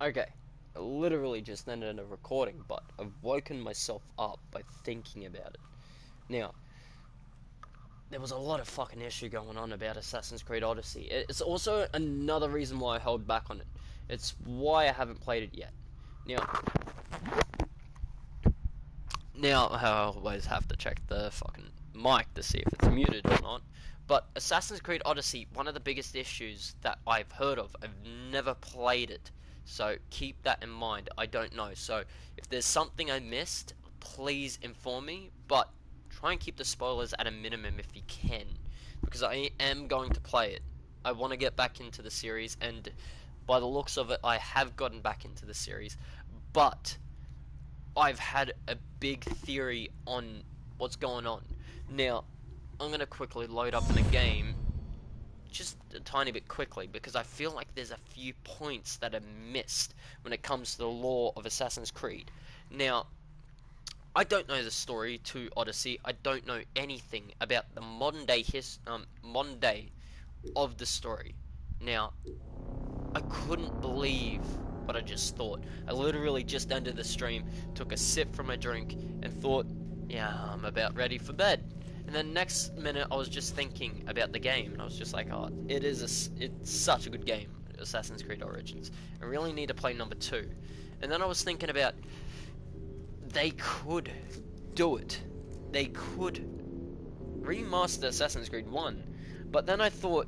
Okay, I literally just ended a recording, but I've woken myself up by thinking about it. Now, there was a lot of fucking issue going on about Assassin's Creed Odyssey. It's also another reason why I held back on it. It's why I haven't played it yet. Now I always have to check the fucking mic to see if it's muted or not. But Assassin's Creed Odyssey, one of the biggest issues that I've heard of, I've never played it. So keep that in mind. I don't know. So if there's something I missed, please inform me. But try and keep the spoilers at a minimum if you can. Because I am going to play it. I want to get back into the series, and by the looks of it, I have gotten back into the series. But I've had a big theory on what's going on. Now, I'm going to quickly load up in a game, just a tiny bit quickly, because I feel like there's a few points that are missed when it comes to the lore of Assassin's Creed. Now, I don't know the story to Odyssey. I don't know anything about the modern day of the story. Now, I couldn't believe what I just thought. I literally just ended the stream, took a sip from a drink, and thought, yeah, I'm about ready for bed. And then next minute, I was just thinking about the game, and I was just like, oh, it's such a good game, Assassin's Creed Origins. I really need to play number 2. And then I was thinking about, they could do it. They could remaster Assassin's Creed 1. But then I thought,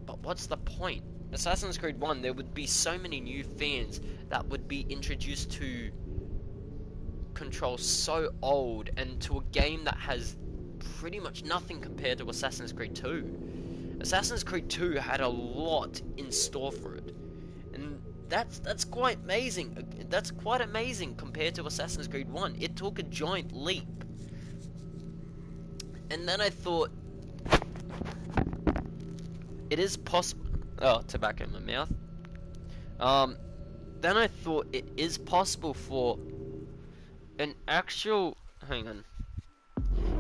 but what's the point? Assassin's Creed 1, there would be so many new fans that would be introduced to controls so old and to a game that has pretty much nothing compared to Assassin's Creed 2. Assassin's Creed 2 had a lot in store for it. And that's quite amazing. That's quite amazing compared to Assassin's Creed 1. It took a giant leap. And then I thought, it is possible. Oh, tobacco in my mouth. Then I thought it is possible for an actual... Hang on.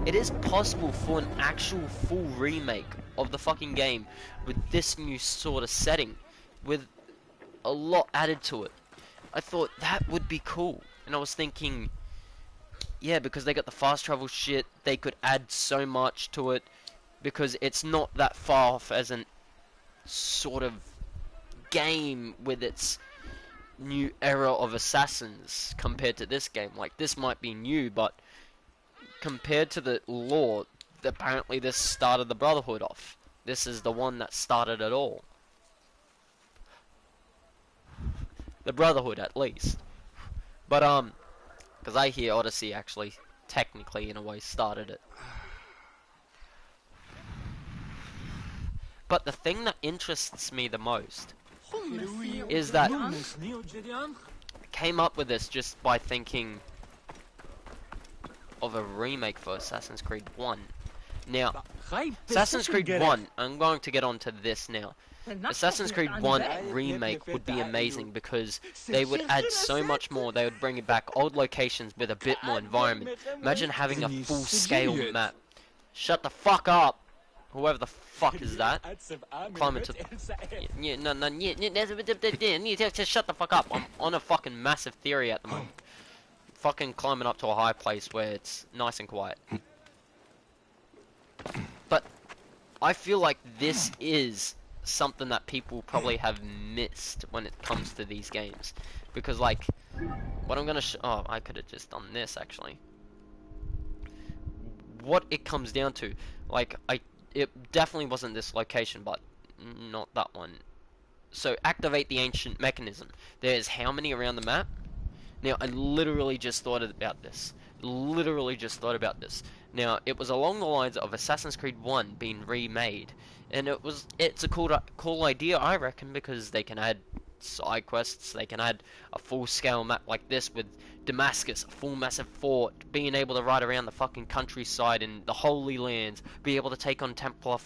It is possible for an actual full remake of the fucking game with this new sort of setting, with a lot added to it. I thought that would be cool. And I was thinking, yeah, because they got the fast travel shit, they could add so much to it, because it's not that far off as an sort of game with its new era of assassins compared to this game. Like, this might be new, but compared to the lore, apparently this started the Brotherhood off. This is the one that started it all. The Brotherhood, at least. But, because I hear Odyssey actually, technically, in a way, started it. But the thing that interests me the most is that I came up with this just by thinking of a remake for Assassin's Creed 1. Now, Assassin's Creed 1, I'm going to get onto this now. Assassin's Creed 1 remake would be amazing because they would add so much more. They would bring it back old locations with a bit more environment. Imagine having a full-scale map. Shut the fuck up! Whoever the fuck is that? Climbing to... Just shut the fuck up. I'm on a fucking massive theory at the moment. Fucking climbing up to a high place where it's nice and quiet. But I feel like this is something that people probably have missed when it comes to these games. Because, like, what I'm gonna oh, I could have just done this, actually. What it comes down to, like, it definitely wasn't this location, but not that one. So, activate the ancient mechanism. There's how many around the map? Now, I literally just thought about this. Now, it was along the lines of Assassin's Creed 1 being remade. And it's a cool idea, I reckon, because they can add side quests, they can add a full-scale map like this with Damascus, a full massive fort, being able to ride around the fucking countryside and the Holy Lands, be able to take on Templar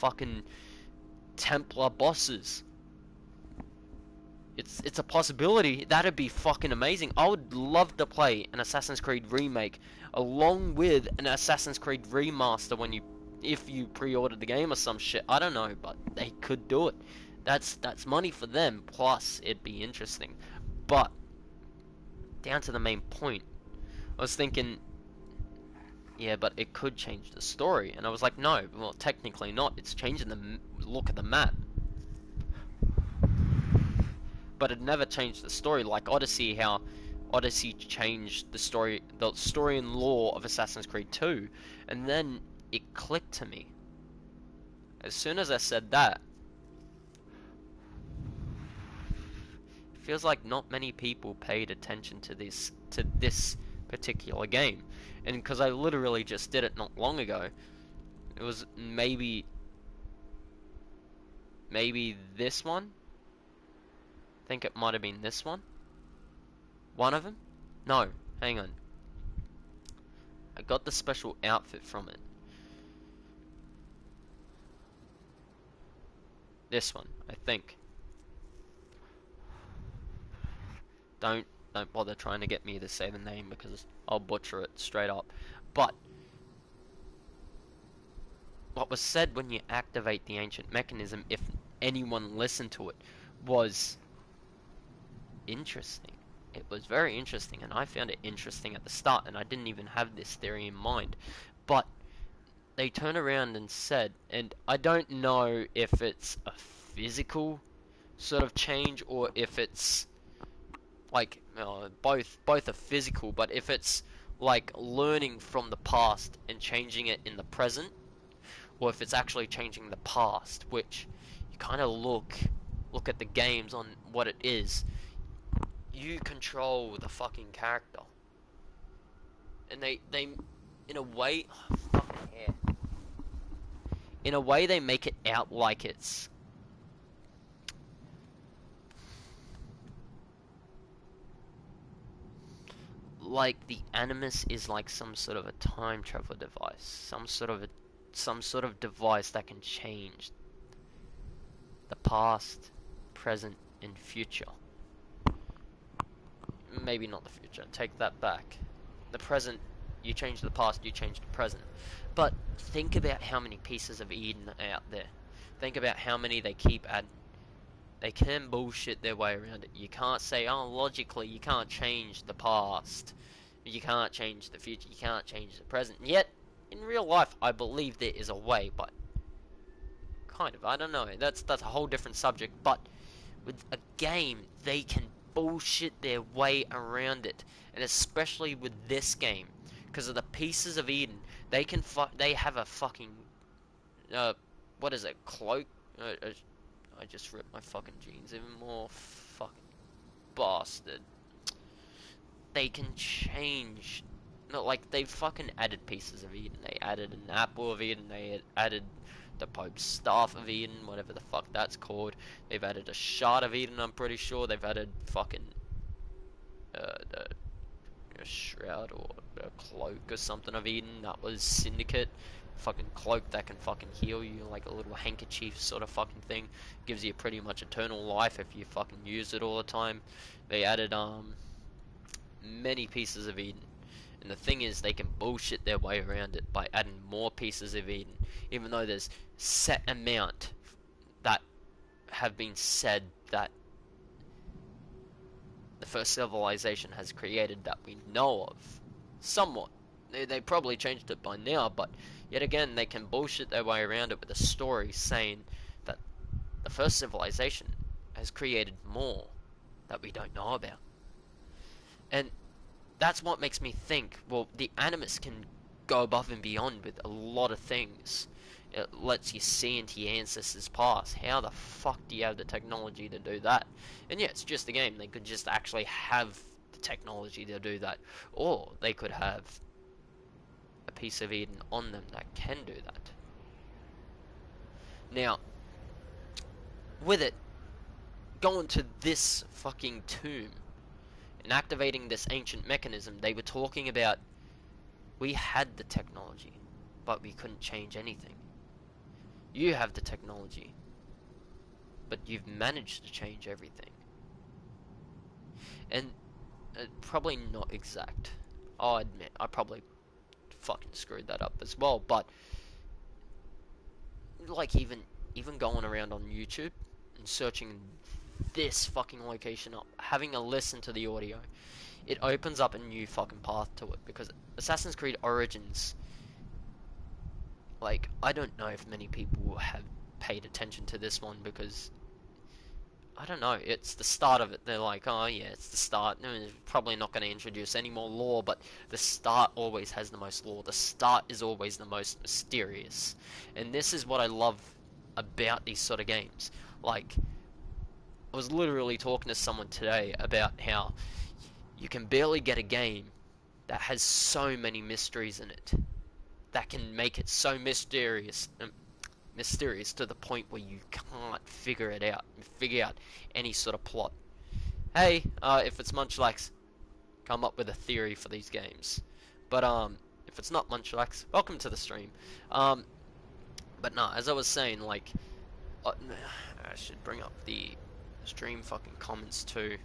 bosses. It's a possibility. That'd be fucking amazing. I would love to play an Assassin's Creed remake along with an Assassin's Creed remaster if you pre-ordered the game or some shit. I don't know, but they could do it. That's money for them. Plus, it'd be interesting. But down to the main point, I was thinking, yeah, but it could change the story. And I was like, no, well, technically not. It's changing the look of the map. But it never changed the story, like Odyssey, how Odyssey changed the story and lore of Assassin's Creed 2. And then it clicked to me. As soon as I said that, it feels like not many people paid attention to this particular game. And because I literally just did it not long ago, it was maybe this one. I think it might have been this one. One of them? No, hang on. I got the special outfit from it. This one, I think. Don't bother trying to get me to say the name because I'll butcher it straight up. But what was said when you activate the ancient mechanism, if anyone listened to it, was interesting. It was very interesting, and I found it interesting at the start, and I didn't even have this theory in mind. But they turned around and said, and I don't know if it's a physical sort of change or if it's like both are physical, but if it's like learning from the past and changing it in the present, or if it's actually changing the past, which you kind of look at the games on what it is. You control the fucking character, and they in a way, oh, fucking hair. In a way, they make it out like it's like the Animus is like some sort of a time travel device, some sort of device that can change the past, present, and future. Maybe not the future. Take that back. The present, you change the past, you change the present. But think about how many pieces of Eden are out there. Think about how many they keep adding. They can bullshit their way around it. You can't say, oh, logically, you can't change the past. You can't change the future. You can't change the present. Yet, in real life, I believe there is a way, but kind of, I don't know. That's a whole different subject. But with a game, they can bullshit their way around it, and especially with this game, because of the pieces of Eden, they have a fucking what is it, cloak? I just ripped my fucking jeans even more. Fucking bastard. They can change. Not like they fucking added pieces of Eden. They added an apple of Eden. They added the Pope's staff of Eden, whatever the fuck that's called. They've added a shard of Eden. I'm pretty sure they've added fucking a shroud or a cloak or something of Eden. That was Syndicate. Fucking cloak that can fucking heal you, like a little handkerchief sort of fucking thing. Gives you pretty much eternal life if you fucking use it all the time. They added many pieces of Eden. And the thing is, they can bullshit their way around it by adding more pieces of Eden, even though there's set amount that have been said that the first civilization has created that we know of. Somewhat. They probably changed it by now, but yet again, they can bullshit their way around it with a story saying that the first civilization has created more that we don't know about. And that's what makes me think, well, the Animus can go above and beyond with a lot of things. It lets you see into your ancestors' past. How the fuck do you have the technology to do that? And yeah, it's just a game. They could just actually have the technology to do that. Or they could have a piece of Eden on them that can do that. Now, with it, going to this fucking tomb and activating this ancient mechanism, they were talking about, we had the technology, but we couldn't change anything. You have the technology, but you've managed to change everything. And probably not exact. I'll admit, I probably fucking screwed that up as well, but like even going around on YouTube and searching this fucking location up, having a listen to the audio, it opens up a new fucking path to it, because Assassin's Creed Origins, like, I don't know if many people have paid attention to this one, because I don't know, it's the start of it. They're like, oh yeah, it's the start. No, it's probably not going to introduce any more lore, but the start always has the most lore. The start is always the most mysterious. And this is what I love about these sort of games. Like, I was literally talking to someone today about how you can barely get a game that has so many mysteries in it, that can make it so mysterious to the point where you can't figure out any sort of plot. Hey, if it's Munchlax, come up with a theory for these games. But if it's not Munchlax, welcome to the stream. But no, as I was saying, like, I should bring up the stream fucking comments too.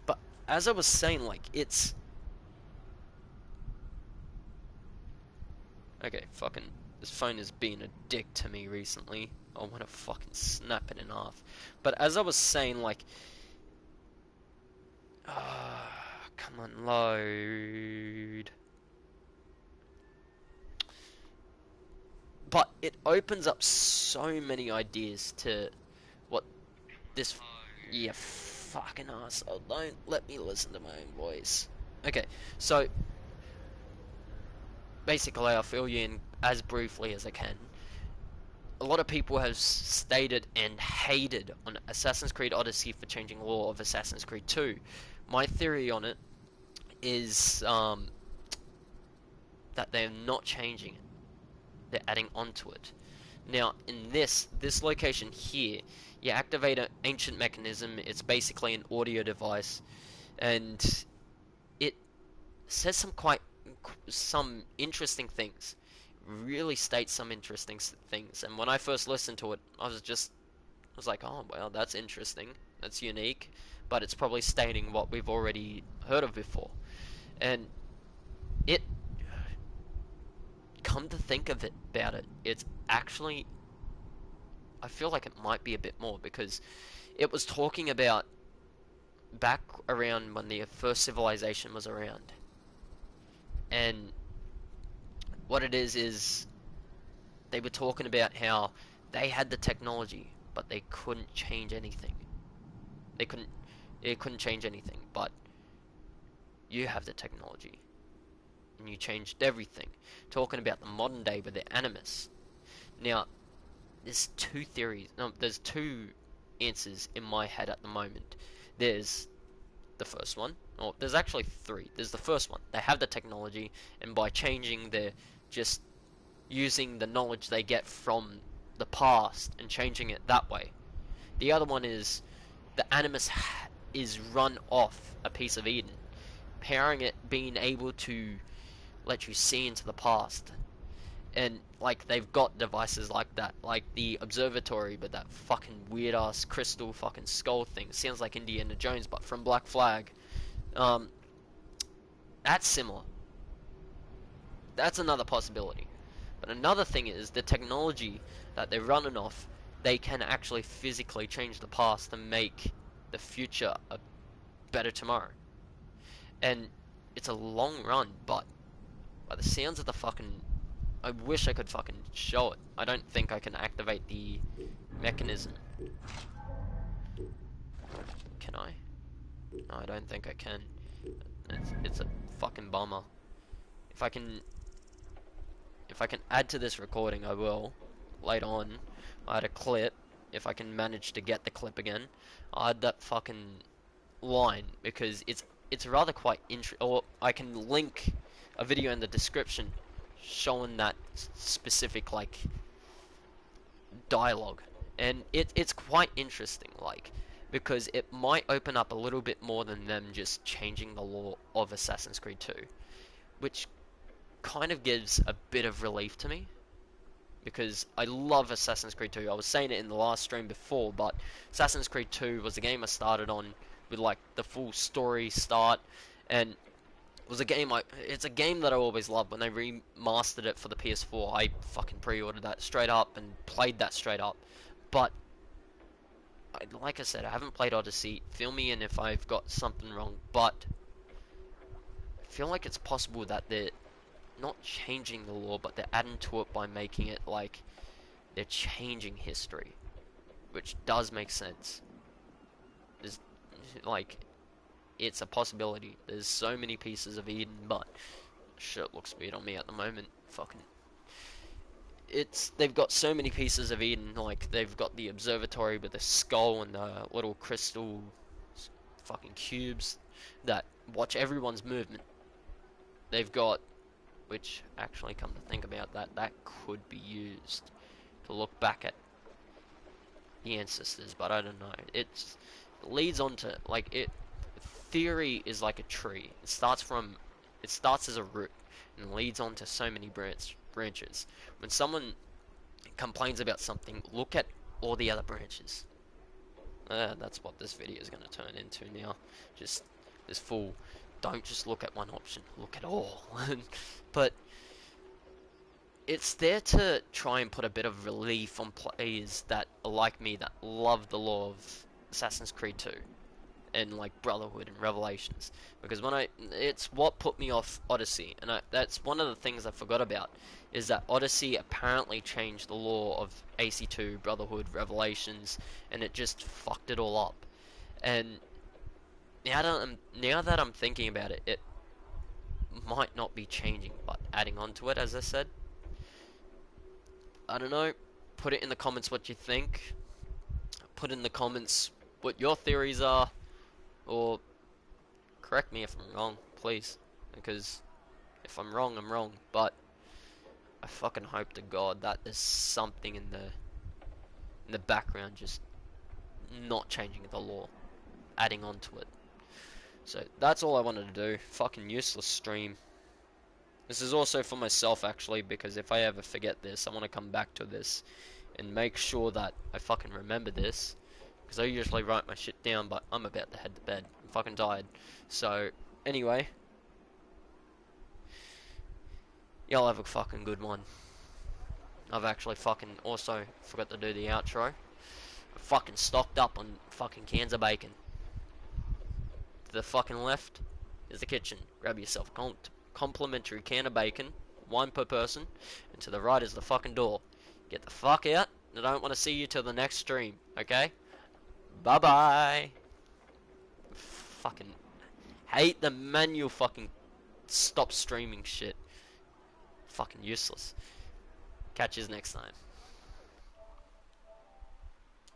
But as I was saying, like, it's okay. Fucking this phone has been a dick to me recently. I want to fucking snap it in half. But as I was saying, like, come on, load. But it opens up so many ideas to what this. Yeah, fucking asshole. Don't let me listen to my own voice. Okay, so basically, I'll fill you in as briefly as I can. A lot of people have stated and hated on Assassin's Creed Odyssey for changing lore of Assassin's Creed 2. My theory on it is that they're not changing it. They're adding onto it. Now, in this location here, you activate an ancient mechanism. It's basically an audio device, and it says some interesting things. Really states some interesting things. And when I first listened to it, I was like, oh well, that's interesting. That's unique, but it's probably stating what we've already heard of before. And it, come to think of it about it, it's actually, I feel like it might be a bit more, because it was talking about back around when the first civilization was around. And what it is they were talking about how they had the technology, but they couldn't change anything. It couldn't change anything, but you have the technology, and you changed everything. Talking about the modern day with the Animus. Now, there's two theories. No, there's two answers in my head at the moment. There's the first one, or there's actually three. There's the first one. They have the technology, and by changing, they're just using the knowledge they get from the past and changing it that way. The other one is the Animus is run off a piece of Eden, powering it being able to let you see into the past. And like, they've got devices like that, like the observatory, but that fucking weird ass crystal fucking skull thing. Sounds like Indiana Jones, but from Black Flag. That's similar. That's another possibility. But another thing is the technology that they're running off. They can actually physically change the past and make the future a better tomorrow. And it's a long run, but by the sounds of the fucking, I wish I could fucking show it. I don't think I can activate the mechanism. Can I? No, I don't think I can. It's a fucking bummer. If I can add to this recording, I will. Later on, I had a clip. If I can manage to get the clip again, I'll add that fucking line, because it's rather quite or I can link a video in the description showing that specific, like, dialogue, and it's quite interesting, like, because it might open up a little bit more than them just changing the lore of Assassin's Creed 2, which kind of gives a bit of relief to me, because I love Assassin's Creed 2. I was saying it in the last stream before, but Assassin's Creed 2 was a game I started on with, like, the full story start, and it was a game it's a game that I always loved. When they remastered it for the PS4, I fucking pre-ordered that straight up and played that straight up. But like I said, I haven't played Odyssey. Fill me in if I've got something wrong, but I feel like it's possible that they're not changing the law, but they're adding to it by making it like they're changing history, which does make sense. There's like it's a possibility. There's so many pieces of Eden, but shit looks weird on me at the moment. Fucking they've got so many pieces of Eden. Like they've got the observatory with the skull and the little crystal fucking cubes that watch everyone's movement. They've got, which actually, come to think about that, that could be used to look back at the ancestors, but I don't know. It leads on to like it. Theory is like a tree. It starts as a root and leads on to so many branches. When someone complains about something, look at all the other branches. That's what this video is going to turn into now. Just this full. Don't just look at one option. Look at all. But it's there to try and put a bit of relief on players that are like me, that love the lore of Assassin's Creed 2 and like Brotherhood and Revelations, because it's what put me off Odyssey, and that's one of the things I forgot about, is that Odyssey apparently changed the lore of AC2, Brotherhood, Revelations, and it just fucked it all up. And now that I'm thinking about it, it might not be changing, but adding on to it, as I said. I don't know. Put it in the comments what you think. Put in the comments what your theories are, or correct me if I'm wrong, please. Because if I'm wrong, I'm wrong. But I fucking hope to God that there's something in the background just not changing the law, adding on to it. So that's all I wanted to do. Fucking useless stream. This is also for myself, actually, because if I ever forget this, I want to come back to this and make sure that I fucking remember this, because I usually write my shit down, but I'm about to head to bed. I'm fucking tired. So, anyway, y'all have a fucking good one. I've actually fucking also forgot to do the outro. I'm fucking stocked up on fucking cans of bacon. To the fucking left is the kitchen. Grab yourself a complimentary can of bacon, one per person, and to the right is the fucking door. Get the fuck out. I don't want to see you till the next stream, okay? Bye bye. Fucking hate the manual fucking stop streaming shit. Fucking useless. Catch you next time.